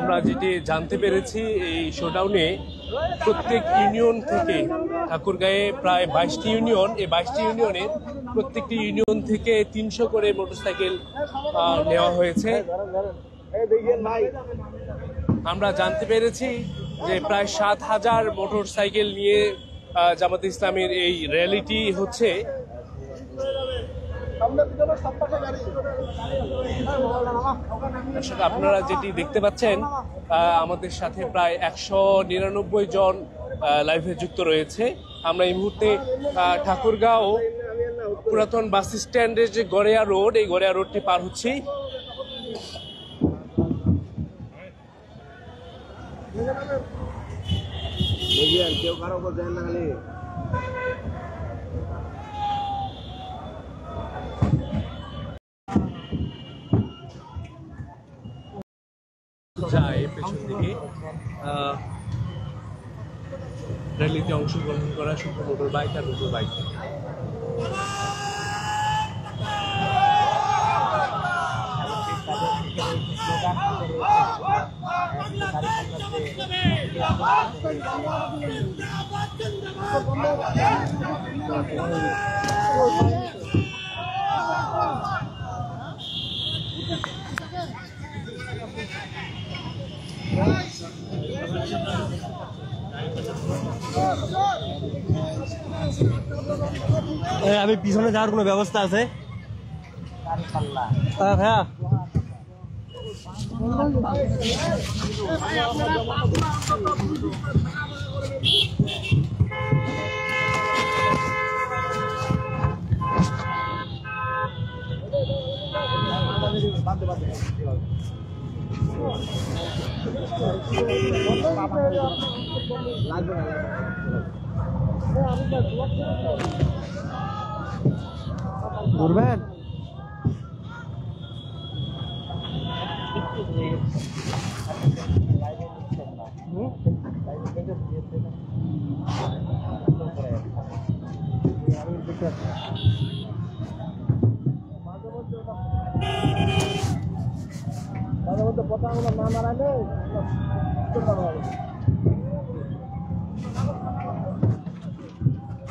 আমরা যেটি জানতে পেরেছি এই শোডাউনে প্রত্যেক ইউনিয়ন থেকে ঠাকুরগাঁয়ে প্রায় 22টি ইউনিয়ন, এই 22টি ইউনিয়নের প্রত্যেকটি ইউনিয়ন থেকে 300 করে মোটরসাইকেল নেওয়া হয়েছে। আমরা জানতে পেরেছি যে প্রায় 7000 মোটরসাইকেল নিয়ে জামাতে ইসলামের এই র্যালিটি হচ্ছে। আপনারা যেটি দেখতে পাচ্ছেন, আমাদের সাথে প্রায় 199 জন লাইভে যুক্ত রয়েছে। আমরা এই মুহূর্তে ঠাকুরগাঁও পুরাতন বাস স্ট্যান্ডের যে গড়িয়া রোড, এই গড়িয়া রোডটি পার হচ্ছি। যায় পেছন দিকে র্যালিতে অংশগ্রহণ করা শুধু মোটর বাইক আর মোটর বাইক। আমি পিছনে যাওয়ার কোনো ব্যবস্থা আছে? হ্যাঁ, ঘুরবেন?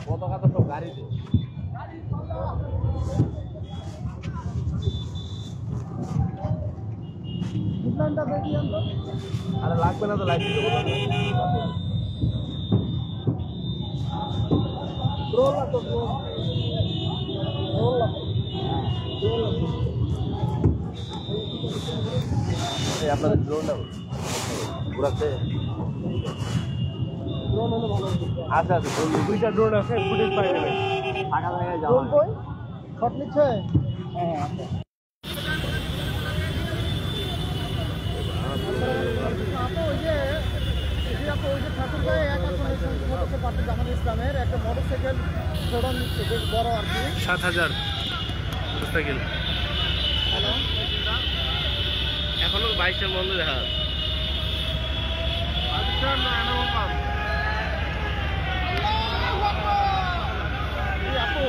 পতাকা তো গাড়িতে আরে লাগবে না তো, লাইট আপনাদের ড্রোনটা ঘুরাচ্ছে। আচ্ছা আচ্ছা, 2টা ড্রোন আছে, ফুটেজ পাই যাবে। ফাঁকা জায়গায় যাওয়া শট নিচ্ছে। হ্যাঁ জামাত ইসলামের একটা মোটরসাইকেল শোডাউন নিচ্ছে, বেশ বড় আর কি, 7000 মোটরসাইকেল। এখনো 22টার বন্ধ দেখা আপু